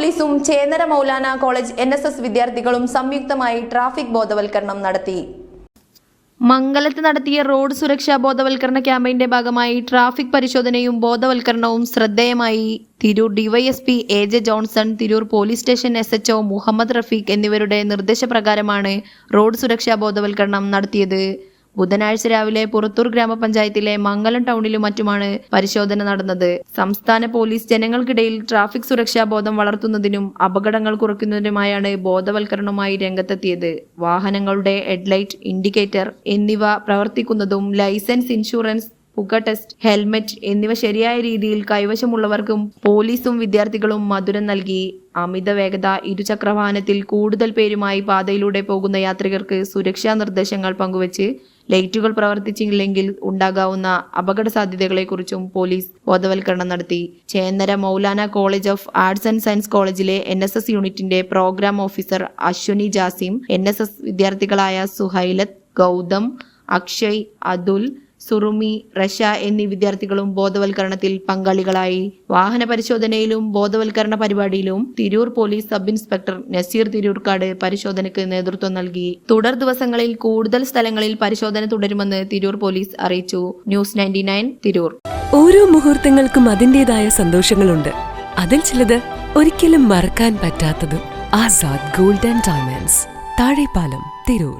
പോലീസും Chennara Maulana college NSS വിദ്യാർത്ഥികളും സംയുക്തമായി ട്രാഫിക് ബോധവൽക്കരണം നടത്തി. മംഗലത്ത് നടത്തിയ റോഡ് സുരക്ഷാ ബോധവൽക്കരണ ക്യാമ്പയിന്റെ ഭാഗമായി ട്രാഫിക് പരിശോധനയും ബോധവൽക്കരണവും ശ്രദ്ധേയമായി. Tirur DYSP AJ Johnson, Tirur police station SHO Muhammad Rafeeq എന്നിവരുടെ നിർദ്ദേശപ്രകാരമാണ് റോഡ് സുരക്ഷാ ബോധവൽക്കരണം നടത്തിയത്. ബുധനാഴ്ച രാവിലെ പുറത്തൂർ ഗ്രാമപഞ്ചായത്തിലെ മംഗലം ടൗണിലും മറ്റുമാണ് പരിശോധന നടന്നത്. സംസ്ഥാന പോലീസ് ജനങ്ങൾക്കിടയിൽ ട്രാഫിക് സുരക്ഷാ ബോധം വളർത്തുന്നതിനും അപകടങ്ങൾ കുറയ്ക്കുന്നതിനുമായാണ് ബോധവൽക്കരണവുമായി രംഗത്തെത്തിയത്. വാഹനങ്ങളുടെ ഹെഡ്ലൈറ്റ്, ഇൻഡിക്കേറ്റർ എന്നിവ പ്രവർത്തിക്കുന്നതും ലൈസൻസ്, ഇൻഷുറൻസ്, പുക ടെസ്റ്റ്, ഹെൽമെറ്റ് എന്നിവ ശരിയായ രീതിയിൽ കൈവശമുള്ളവർക്കും പോലീസും വിദ്യാർത്ഥികളും മധുരം നൽകി. അമിത വേഗത, ഇരുചക്രവാഹനത്തിൽ കൂടുതൽ പേരുമായി പാതയിലൂടെ പോകുന്ന യാത്രികർക്ക് സുരക്ഷാ നിർദ്ദേശങ്ങൾ പങ്കുവച്ച് ലൈറ്റുകൾ പ്രവർത്തിച്ചില്ലെങ്കിൽ ഉണ്ടാകാവുന്ന അപകട സാധ്യതകളെക്കുറിച്ചും പോലീസ് ബോധവൽക്കരണം നടത്തി. Chennara Maulana college of arts and science കോളേജിലെ NSS യൂണിറ്റിന്റെ programme officer Ashwini Jasim, NSS വിദ്യാർത്ഥികളായ സുഹൈലത്ത്, ഗൗതം, അക്ഷയ്, അതുൽ, സുറുമി, റഷ എന്നീ വിദ്യാർത്ഥികളും ബോധവൽക്കരണത്തിൽ പങ്കാളികളായി. വാഹന പരിശോധനയിലും ബോധവൽക്കരണ പരിപാടിയിലും Tirur police sub inspector Naseer Tirurkkad പരിശോധനയ്ക്ക് നേതൃത്വം നൽകി. തുടർ ദിവസങ്ങളിൽ കൂടുതൽ സ്ഥലങ്ങളിൽ പരിശോധന തുടരുമെന്ന് തിരൂർ പോലീസ് അറിയിച്ചു. ന്യൂസ് 99 തിരൂർ. ഓരോ മുഹൂർത്തങ്ങൾക്കും അതിൻ്റെതായ സന്തോഷങ്ങളുണ്ട്. അതിൽ ചിലത് ഒരിക്കലും മറക്കാൻ പറ്റാത്തതും. Azad gold and diamonds, Thazhepalam, Tirur.